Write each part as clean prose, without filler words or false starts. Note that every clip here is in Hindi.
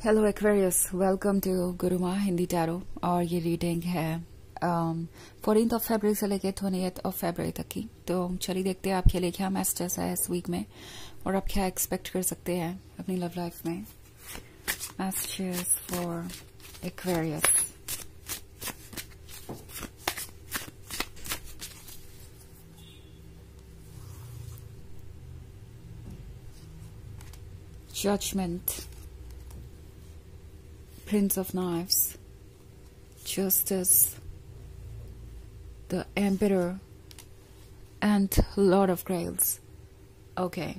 Hello Aquarius, welcome to Guruma Hindi tarot. और ये रीडिंग है 14 फरवरी से लेकर 28 फरवरी तक की। तो चलिए देखते हैं आपके लिए क्या मैसेजेस है इस वीक में और आप क्या एक्सपेक्ट कर सकते हैं अपनी लव लाइफ में। Messages for Aquarius. Judgment, Prince of Knives, Justice, the Emperor, and Lord of Grails. Okay.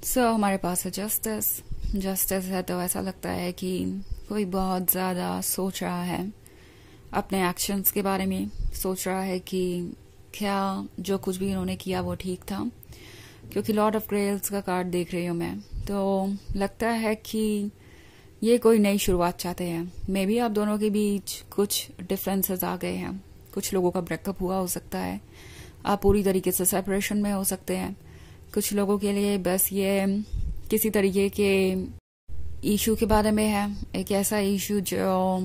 So हमारे पास है जस्टिस है तो ऐसा लगता है कि कोई बहुत ज़्यादा सोच रहा है अपने एक्शंस के बारे में, सोच रहा है कि क्या जो कुछ भी इन्होंने किया वो ठीक था। क्योंकि लॉर्ड ऑफ ग्रेल्स का कार्ड देख रही हूँ मैं, तो लगता है कि ये कोई नई शुरुआत चाहते हैं। मे बी आप दोनों के बीच कुछ डिफरेंसेस आ गए हैं, कुछ लोगों का ब्रेकअप हुआ हो सकता है, आप पूरी तरीके से सेपरेशन में हो सकते हैं। कुछ लोगों के लिए बस ये किसी तरीके के इशू के बारे में है, एक ऐसा इशू जो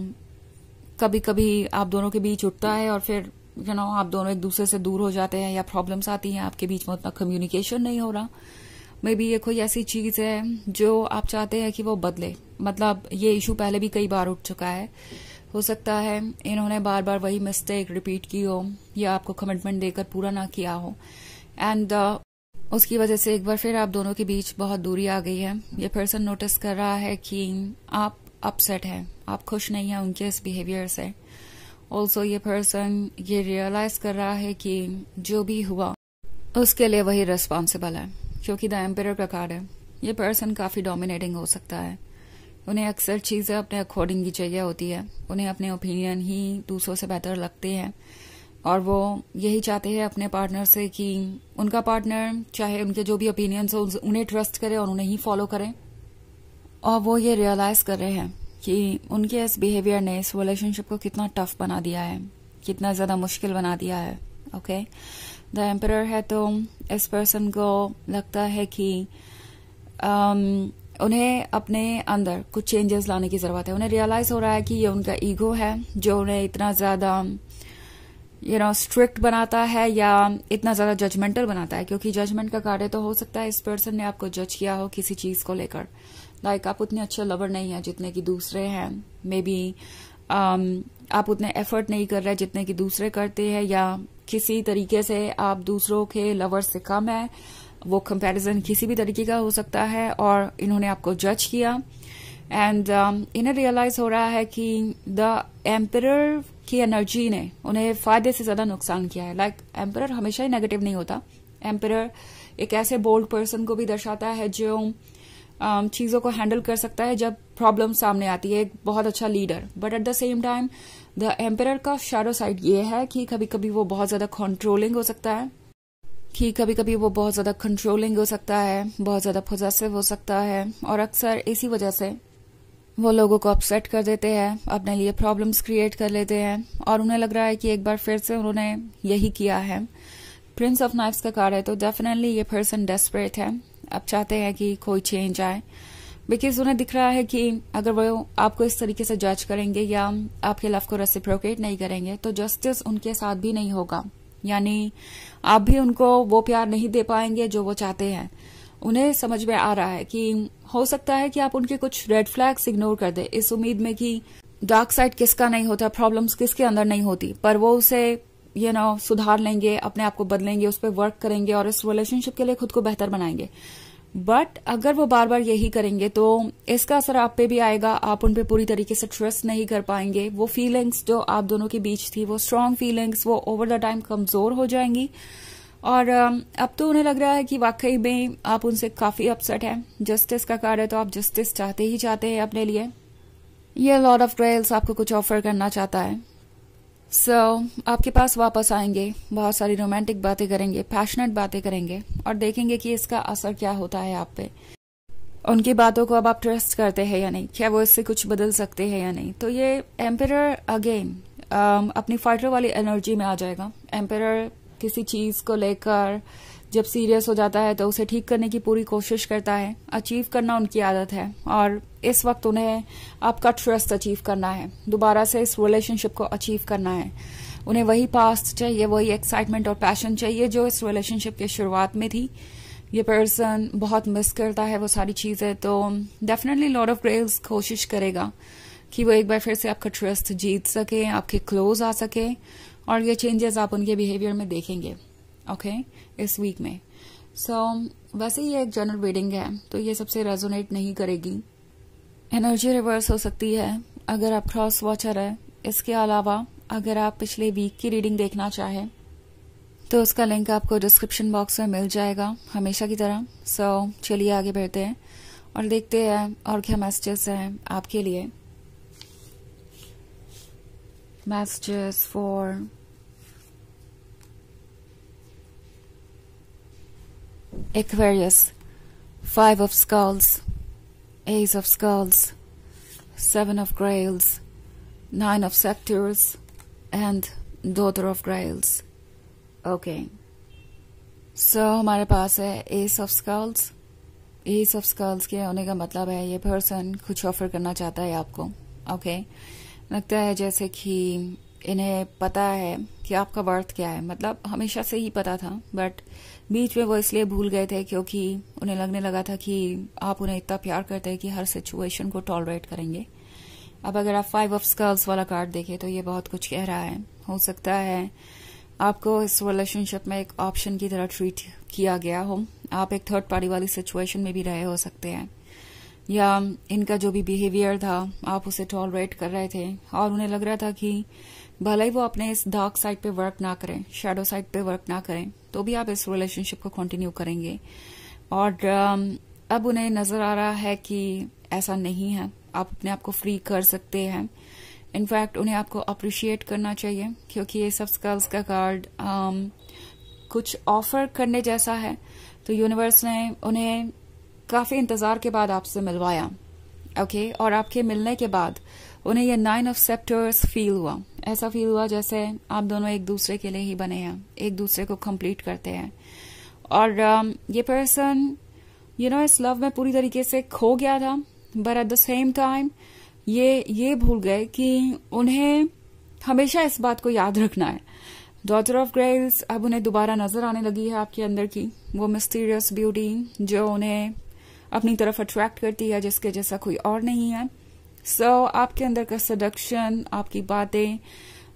कभी कभी आप दोनों के बीच उठता है और फिर आप दोनों एक दूसरे से दूर हो जाते हैं या प्रॉब्लम्स आती हैं, आपके बीच में उतना कम्युनिकेशन नहीं हो रहा। मे बी ये कोई ऐसी चीज है जो आप चाहते हैं कि वो बदले। मतलब ये इशू पहले भी कई बार उठ चुका है, हो सकता है इन्होंने बार बार वही मिस्टेक रिपीट की हो या आपको कमिटमेंट देकर पूरा ना किया हो एंड उसकी वजह से एक बार फिर आप दोनों के बीच बहुत दूरी आ गई है। ये पर्सन नोटिस कर रहा है कि आप अपसेट हैं, आप खुश नहीं हैं उनके इस बिहेवियर से। ऑल्सो ये पर्सन ये रियलाइज कर रहा है कि जो भी हुआ उसके लिए वही रिस्पॉन्सिबल है, क्योंकि द एम्परर का कार्ड है। ये पर्सन काफी डोमिनेटिंग हो सकता है, उन्हें अक्सर चीजें अपने अकॉर्डिंग की चाहिए होती है, उन्हें अपने ओपिनियन ही दूसरों से बेहतर लगते हैं और वो यही चाहते हैं अपने पार्टनर से कि उनका पार्टनर चाहे उनके जो भी ओपिनियंस हो उन्हें ट्रस्ट करे और उन्हें ही फॉलो करे। और वो ये रियलाइज कर रहे हैं कि उनके इस बिहेवियर ने इस रिलेशनशिप को कितना टफ बना दिया है, कितना ज्यादा मुश्किल बना दिया है। ओके, द एम्परर है तो इस पर्सन को लगता है कि उन्हें अपने अंदर कुछ चेंजेस लाने की जरूरत है। उन्हें रियलाइज हो रहा है कि ये उनका ईगो है जो उन्हें इतना ज्यादा स्ट्रिक्ट बनाता है या इतना ज्यादा जजमेंटल बनाता है। क्योंकि जजमेंट का कार्य तो हो सकता है इस पर्सन ने आपको जज किया हो किसी चीज को लेकर, लाइक आप उतने अच्छे लवर नहीं है जितने की दूसरे हैं, मे बी आप उतने एफर्ट नहीं कर रहे जितने की दूसरे करते हैं, या किसी तरीके से आप दूसरों के लवर से कम है। वो कंपैरिजन किसी भी तरीके का हो सकता है और इन्होंने आपको जज किया एंड इन्हें रियलाइज हो रहा है कि द एम्परर की एनर्जी ने उन्हें फायदे से ज्यादा नुकसान किया है। लाइक एम्परर हमेशा ही नेगेटिव नहीं होता, एम्परर एक ऐसे बोल्ड पर्सन को भी दर्शाता है जो चीजों को हैंडल कर सकता है जब प्रॉब्लम सामने आती है, एक बहुत अच्छा leader. But at the same time the emperor का शैडो साइड ये है कि कभी कभी वो बहुत ज्यादा कंट्रोलिंग हो सकता है, बहुत ज्यादा पोजेसिव हो सकता है और अक्सर इसी वजह से वो लोगों को अपसेट कर देते हैं, अपने लिए प्रॉब्लम्स क्रिएट कर लेते हैं और उन्हें लग रहा है कि एक बार फिर से उन्होंने यही किया है। प्रिंस ऑफ नाइफ्स का कार्ड है तो डेफिनेटली ये पर्सन डेस्परेट है, अब चाहते हैं कि कोई चेंज आए। बिकॉज उन्हें दिख रहा है कि अगर वो आपको इस तरीके से जज करेंगे या आपके लव को रेसिप्रोकेट नहीं करेंगे तो जस्टिस उनके साथ भी नहीं होगा, यानी आप भी उनको वो प्यार नहीं दे पाएंगे जो वो चाहते हैं। उन्हें समझ में आ रहा है कि हो सकता है कि आप उनके कुछ रेड फ्लैग्स इग्नोर कर दे इस उम्मीद में कि डार्क साइड किसका नहीं होता, प्रॉब्लम्स किसके अंदर नहीं होती, पर वो उसे सुधार लेंगे, अपने आप को बदलेंगे, उस पर वर्क करेंगे और इस रिलेशनशिप के लिए खुद को बेहतर बनाएंगे। बट अगर वो बार बार यही करेंगे तो इसका असर आप पे भी आएगा, आप उन पे पूरी तरीके से ट्रस्ट नहीं कर पाएंगे। वो फीलिंग्स जो आप दोनों के बीच थी, वो स्ट्रांग फीलिंग्स, वो ओवर द टाइम कमजोर हो जाएंगी और अब तो उन्हें लग रहा है कि वाकई में आप उनसे काफी अपसेट हैं। जस्टिस का कार्ड है तो आप जस्टिस चाहते ही चाहते हैं अपने लिए। ये लॉर्ड ऑफ ग्रेल्स आपको कुछ ऑफर करना चाहता है, आपके पास वापस आएंगे, बहुत सारी रोमांटिक बातें करेंगे, पैशनेट बातें करेंगे और देखेंगे कि इसका असर क्या होता है आप पे। उनकी बातों को अब आप ट्रस्ट करते हैं या नहीं, क्या वो इससे कुछ बदल सकते हैं या नहीं। तो ये एम्परर अगेन अपनी फाइटर वाली एनर्जी में आ जाएगा। एम्परर किसी चीज को लेकर जब सीरियस हो जाता है तो उसे ठीक करने की पूरी कोशिश करता है। अचीव करना उनकी आदत है और इस वक्त उन्हें आपका ट्रस्ट अचीव करना है, दोबारा से इस रिलेशनशिप को अचीव करना है। उन्हें वही पास्ट चाहिए, वही एक्साइटमेंट और पैशन चाहिए जो इस रिलेशनशिप की शुरुआत में थी। ये पर्सन बहुत मिस करता है वो सारी चीजें, तो डेफिनेटली लॉर्ड ऑफ ग्रेल्स कोशिश करेगा कि वो एक बार फिर से आपका ट्रस्ट जीत सके, आपके क्लोज आ सके, और ये चेंजेस आप उनके बिहेवियर में देखेंगे ओके इस वीक में। वैसे ही एक जनरल रीडिंग है तो ये सबसे रेजोनेट नहीं करेगी। एनर्जी रिवर्स हो सकती है अगर आप क्रॉस वॉचर है। इसके अलावा अगर आप पिछले वीक की रीडिंग देखना चाहें तो उसका लिंक आपको डिस्क्रिप्शन बॉक्स में मिल जाएगा हमेशा की तरह। चलिए आगे बढ़ते हैं और देखते हैं और क्या मैसेजेस हैं आपके लिए। Messages for Aquarius, 5 of Skulls, Ace of Skulls, 7 of Grails, 9 of Scepters, and Daughter of Grails. Okay. हमारे पास है Ace of Skulls. Ace of Skulls के होने का मतलब है ये पर्सन कुछ ऑफर करना चाहता है आपको। Okay. लगता है जैसे कि इन्हें पता है कि आपका वर्थ क्या है, मतलब हमेशा से ही पता था, बट बीच में वो इसलिए भूल गए थे क्योंकि उन्हें लगने लगा था कि आप उन्हें इतना प्यार करते हैं कि हर सिचुएशन को टॉलरेट करेंगे। अब अगर आप 5 ऑफ स्कल्स वाला कार्ड देखें तो ये बहुत कुछ कह रहा है। हो सकता है आपको इस रिलेशनशिप में एक ऑप्शन की तरह ट्रीट किया गया हो, आप एक थर्ड पार्टी वाली सिचुएशन में भी रहे हो सकते हैं, या इनका जो भी बिहेवियर था आप उसे टॉलरेट कर रहे थे और उन्हें लग रहा था कि भले ही वो अपने इस डार्क साइड पे वर्क ना करें, शैडो साइड पे वर्क ना करें, तो भी आप इस रिलेशनशिप को कंटिन्यू करेंगे। और अब उन्हें नजर आ रहा है कि ऐसा नहीं है, आप अपने आप को फ्री कर सकते हैं। इनफैक्ट उन्हें आपको अप्रिशिएट करना चाहिए क्योंकि ये सब स्कल्स का कार्ड कुछ ऑफर करने जैसा है। तो यूनिवर्स ने उन्हें काफी इंतजार के बाद आपसे मिलवाया ओके और आपके मिलने के बाद उन्हें ये 9 ऑफ सेप्टर्स फील हुआ। ऐसा फील हुआ जैसे आप दोनों एक दूसरे के लिए ही बने हैं, एक दूसरे को कंप्लीट करते हैं। और ये पर्सन इस लव में पूरी तरीके से खो गया था, but at the same time ये भूल गए कि उन्हें हमेशा इस बात को याद रखना है। डॉटर ऑफ ग्रेल्स अब उन्हें दोबारा नजर आने लगी है आपके अंदर की वो मिस्टीरियस ब्यूटी जो उन्हें अपनी तरफ अट्रैक्ट करती है, जिसके जैसा कोई और नहीं है। आपके अंदर का सडक्शन, आपकी बातें,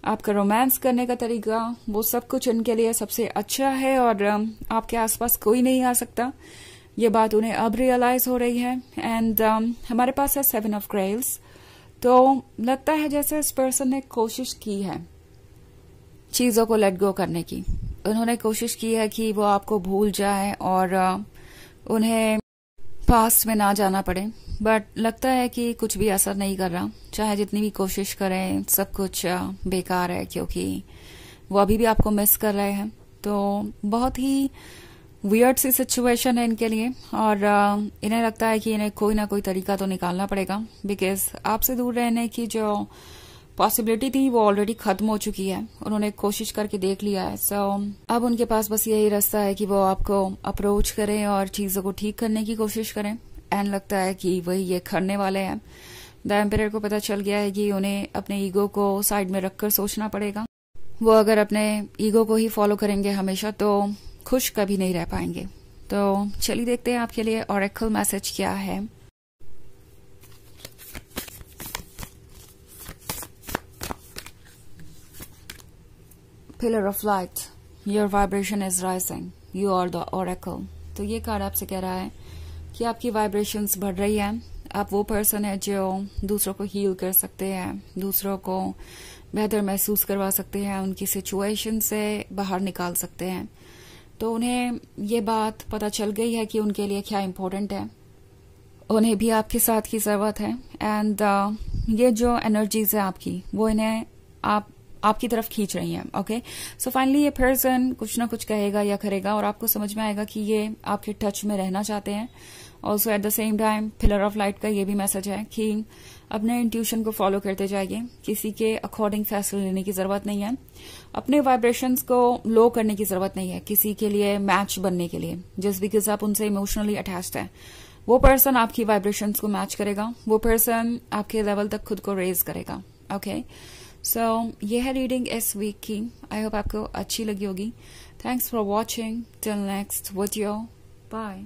आपका रोमांस करने का तरीका, वो सब कुछ इनके लिए सबसे अच्छा है और आपके आसपास कोई नहीं आ सकता। ये बात उन्हें अब रियलाइज हो रही है। एंड हमारे पास है 7 ऑफ ग्रेल्स। तो लगता है जैसे इस पर्सन ने कोशिश की है चीजों को लेट गो करने की। उन्होंने कोशिश की है कि वो आपको भूल जाए और उन्हें पास्ट में ना जाना पड़े, बट लगता है कि कुछ भी असर नहीं कर रहा। चाहे जितनी भी कोशिश करें सब कुछ बेकार है क्योंकि वो अभी भी आपको मिस कर रहे हैं। तो बहुत ही वियर्ड सी सिचुएशन है इनके लिए और इन्हें लगता है कि इन्हें कोई ना कोई तरीका तो निकालना पड़ेगा, बिकॉज आपसे दूर रहने की जो पॉसिबिलिटी थी वो ऑलरेडी खत्म हो चुकी है। उन्होंने कोशिश करके देख लिया है। अब उनके पास बस यही रास्ता है कि वो आपको अप्रोच करें और चीजों को ठीक करने की कोशिश करें। एंड लगता है कि वही ये करने वाले हैं। द एम्परर को पता चल गया है कि उन्हें अपने ईगो को साइड में रखकर सोचना पड़ेगा। वो अगर अपने ईगो को ही फॉलो करेंगे हमेशा तो खुश कभी नहीं रह पाएंगे। तो चलिए देखते हैं आपके लिए ऑरेकल मैसेज क्या है। Pillar of light, your vibration is rising, you are the oracle. तो ये कार्ड आपसे कह रहा है कि आपकी वाइब्रेशंस बढ़ रही है। आप वो पर्सन है जो दूसरों को हील कर सकते हैं, दूसरों को बेहतर महसूस करवा सकते हैं, उनकी सिचुएशन से बाहर निकाल सकते हैं। तो उन्हें ये बात पता चल गई है कि उनके लिए क्या इम्पोर्टेंट है। उन्हें भी आपके साथ की जरूरत है। एंड ये जो एनर्जीज है आपकी वो इन्हें आपकी तरफ खींच रही हैं। ओके, सो फाइनली ये पर्सन कुछ ना कुछ कहेगा या करेगा और आपको समझ में आएगा कि ये आपके टच में रहना चाहते हैं also at the same time pillar of light का ये भी मैसेज है कि अपने इंट्यूशन को फॉलो करते जाइए, किसी के अकॉर्डिंग फैसले लेने की जरूरत नहीं है, अपने वाइब्रेशंस को लो करने की जरूरत नहीं है किसी के लिए मैच बनने के लिए। जस्ट बिकॉज आप उनसे इमोशनली अटैच्ड हैं, वो पर्सन आपकी वाइब्रेशंस को मैच करेगा, वो पर्सन आपके लेवल तक खुद को रेज करेगा। ओके, सो ये है रीडिंग इस वीक की। आई होप आपको अच्छी लगी होगी। Thanks for watching. Till next video, bye.